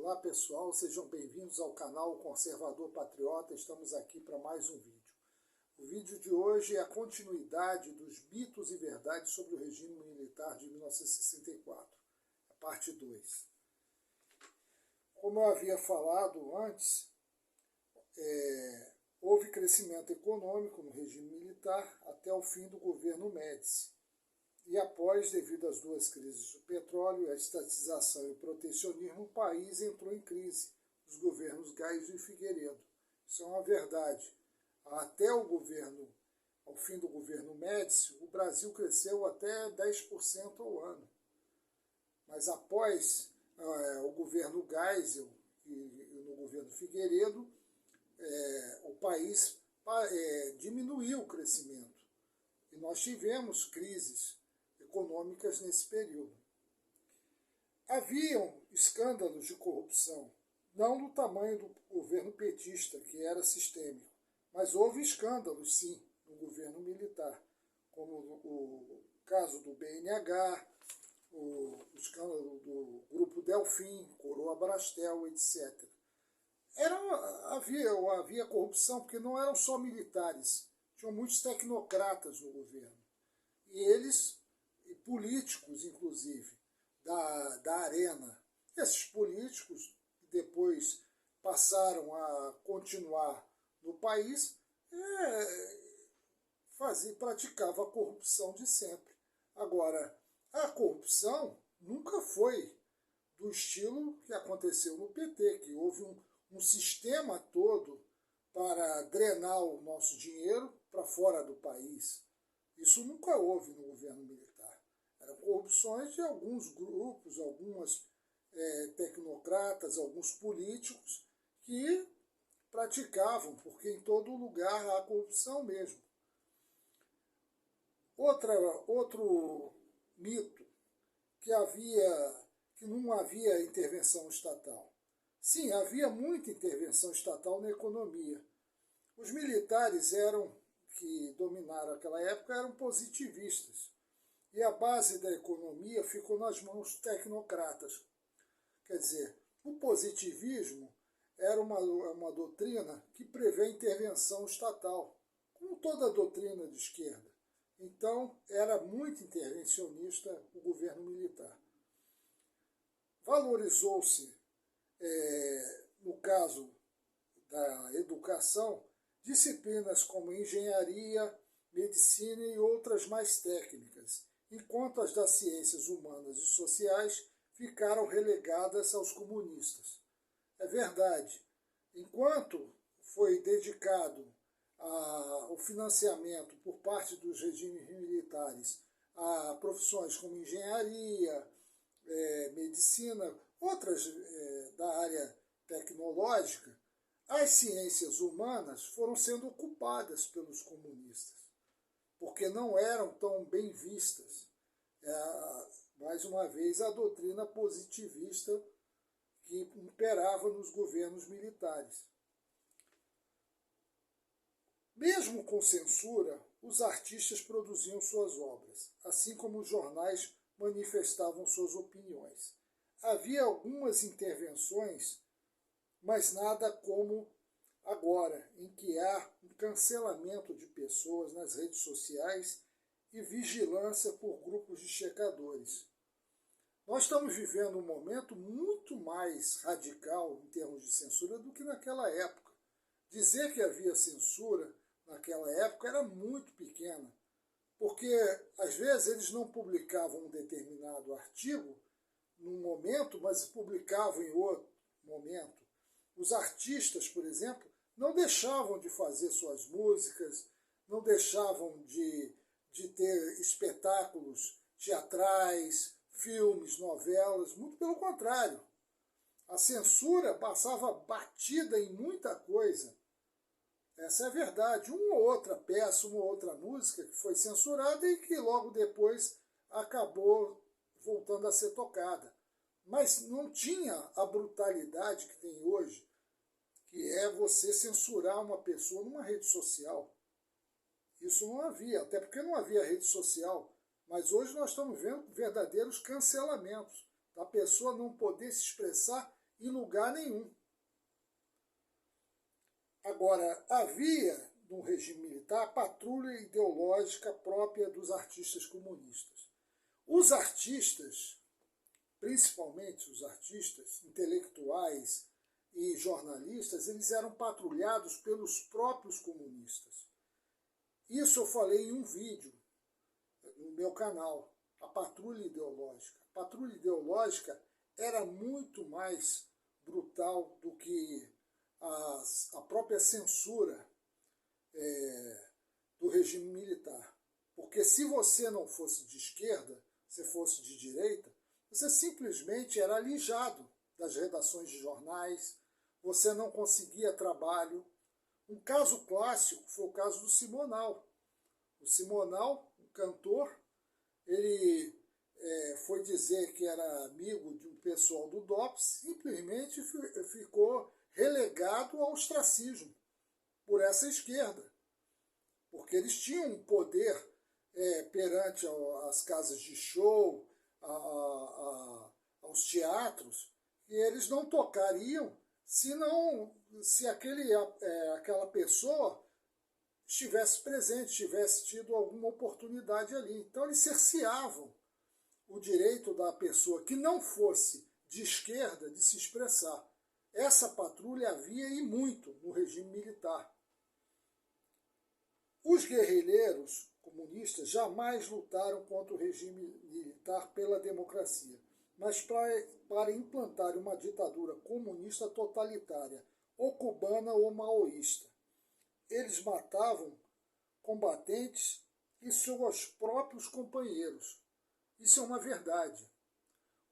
Olá pessoal, sejam bem-vindos ao canal Conservador Patriota, estamos aqui para mais um vídeo. O vídeo de hoje é a continuidade dos mitos e verdades sobre o regime militar de 1964, a parte 2. Como eu havia falado antes, houve crescimento econômico no regime militar até o fim do governo Médici. E após, devido às duas crises do petróleo, a estatização e o protecionismo, o país entrou em crise, os governos Geisel e Figueiredo. Isso é uma verdade. Até ao fim do governo Médici, o Brasil cresceu até 10% ao ano. Mas após o governo Geisel e no governo Figueiredo, o país diminuiu o crescimento. E nós tivemos crises econômicas nesse período. Haviam escândalos de corrupção, não do tamanho do governo petista, que era sistêmico, mas houve escândalos, sim, no governo militar, como o caso do BNH, o escândalo do Grupo Delfim, Coroa Brastel, etc. Havia corrupção porque não eram só militares, tinham muitos tecnocratas no governo. E eles, e políticos inclusive, da arena. Esses políticos depois passaram a continuar no país, praticava a corrupção de sempre. Agora, a corrupção nunca foi do estilo que aconteceu no PT, que houve um sistema todo para drenar o nosso dinheiro para fora do país. Isso nunca houve no governo militar. Eram corrupções de alguns grupos, algumas tecnocratas, alguns políticos que praticavam, porque em todo lugar há corrupção mesmo. Outro mito, que não havia intervenção estatal. Sim, havia muita intervenção estatal na economia. Os militares que dominaram aquela época eram positivistas. E a base da economia ficou nas mãos tecnocratas. Quer dizer, o positivismo era uma doutrina que prevê intervenção estatal, como toda a doutrina de esquerda. Então, era muito intervencionista o governo militar. Valorizou-se, no caso da educação, disciplinas como engenharia, medicina e outras mais técnicas, enquanto as das ciências humanas e sociais ficaram relegadas aos comunistas. É verdade, enquanto foi dedicado ao financiamento por parte dos regimes militares a profissões como engenharia, medicina, outras da área tecnológica, as ciências humanas foram sendo ocupadas pelos comunistas, porque não eram tão bem vistas. Mais uma vez, a doutrina positivista que imperava nos governos militares. Mesmo com censura, os artistas produziam suas obras, assim como os jornais manifestavam suas opiniões. Havia algumas intervenções, mas nada como agora, em que há um cancelamento de pessoas nas redes sociais e vigilância por grupos de checadores. Nós estamos vivendo um momento muito mais radical em termos de censura do que naquela época. Dizer que havia censura naquela época era muito pequena, porque às vezes eles não publicavam um determinado artigo num momento, mas publicavam em outro momento. Os artistas, por exemplo, não deixavam de fazer suas músicas, não deixavam de ter espetáculos teatrais, filmes, novelas, muito pelo contrário. A censura passava batida em muita coisa. Essa é a verdade. Uma ou outra peça, uma ou outra música que foi censurada e que logo depois acabou voltando a ser tocada. Mas não tinha a brutalidade que tem hoje, que é você censurar uma pessoa numa rede social. Isso não havia, até porque não havia rede social. Mas hoje nós estamos vendo verdadeiros cancelamentos, da pessoa não poder se expressar em lugar nenhum. Agora, havia no regime militar a patrulha ideológica própria dos artistas comunistas. Os artistas, principalmente os artistas intelectuais e jornalistas, eles eram patrulhados pelos próprios comunistas. Isso eu falei em um vídeo no meu canal, a patrulha ideológica. A patrulha ideológica era muito mais brutal do que a própria censura do regime militar. Porque se você não fosse de esquerda, se fosse de direita, você simplesmente era alijado das redações de jornais, você não conseguia trabalho. Um caso clássico foi o caso do Simonal. O Simonal, um cantor, ele foi dizer que era amigo de um pessoal do DOPS, simplesmente ficou relegado ao ostracismo por essa esquerda, porque eles tinham um poder perante as casas de show, aos teatros, e eles não tocariam se aquela pessoa estivesse presente, tivesse tido alguma oportunidade ali. Então eles cerceavam o direito da pessoa que não fosse de esquerda de se expressar. Essa patrulha havia e muito no regime militar. Os guerrilheiros comunistas jamais lutaram contra o regime militar pela democracia, mas para implantar uma ditadura comunista totalitária, ou cubana ou maoísta. Eles matavam combatentes e seus próprios companheiros. Isso é uma verdade.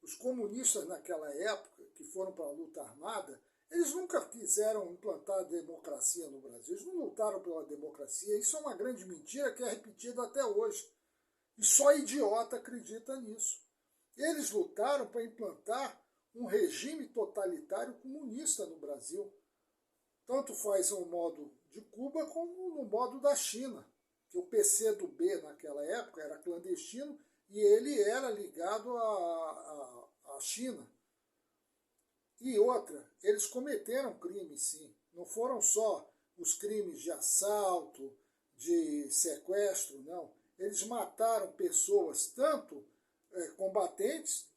Os comunistas naquela época, que foram para a luta armada, eles nunca quiseram implantar a democracia no Brasil. Eles não lutaram pela democracia. Isso é uma grande mentira que é repetida até hoje. E só idiota acredita nisso. Eles lutaram para implantar um regime totalitário comunista no Brasil. Tanto faz no modo de Cuba como no modo da China. Que o PCdoB naquela época era clandestino e ele era ligado à China. E outra, eles cometeram crimes, sim. Não foram só os crimes de assalto, de sequestro, não. Eles mataram pessoas, tanto combatentes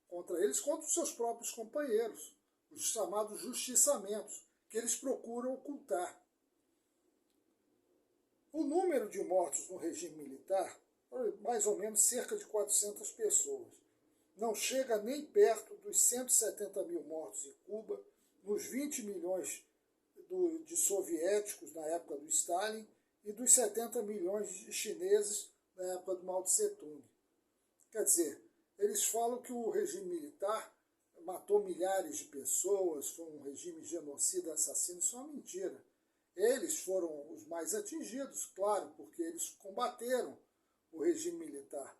contra eles, quanto os seus próprios companheiros, os chamados justiçamentos, que eles procuram ocultar. O número de mortos no regime militar foi mais ou menos cerca de 400 pessoas. Não chega nem perto dos 170 mil mortos em Cuba, nos 20 milhões de soviéticos na época do Stalin e dos 70 milhões de chineses na época do Mao Tse Tung. Quer dizer, eles falam que o regime militar matou milhares de pessoas, foi um regime genocida, assassino. Isso é uma mentira. Eles foram os mais atingidos, claro, porque eles combateram o regime militar.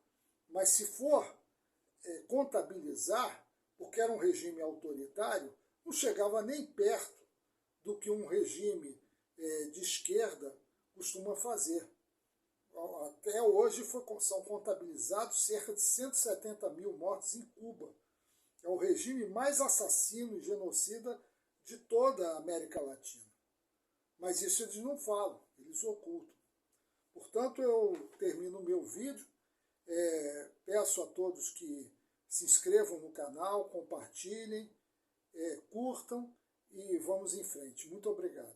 Mas se for contabilizar, porque era um regime autoritário, não chegava nem perto do que um regime de esquerda costuma fazer. Até hoje são contabilizados cerca de 170 mil mortes em Cuba. É o regime mais assassino e genocida de toda a América Latina. Mas isso eles não falam, eles ocultam. Portanto, eu termino o meu vídeo. Peço a todos que se inscrevam no canal, compartilhem, curtam e vamos em frente. Muito obrigado.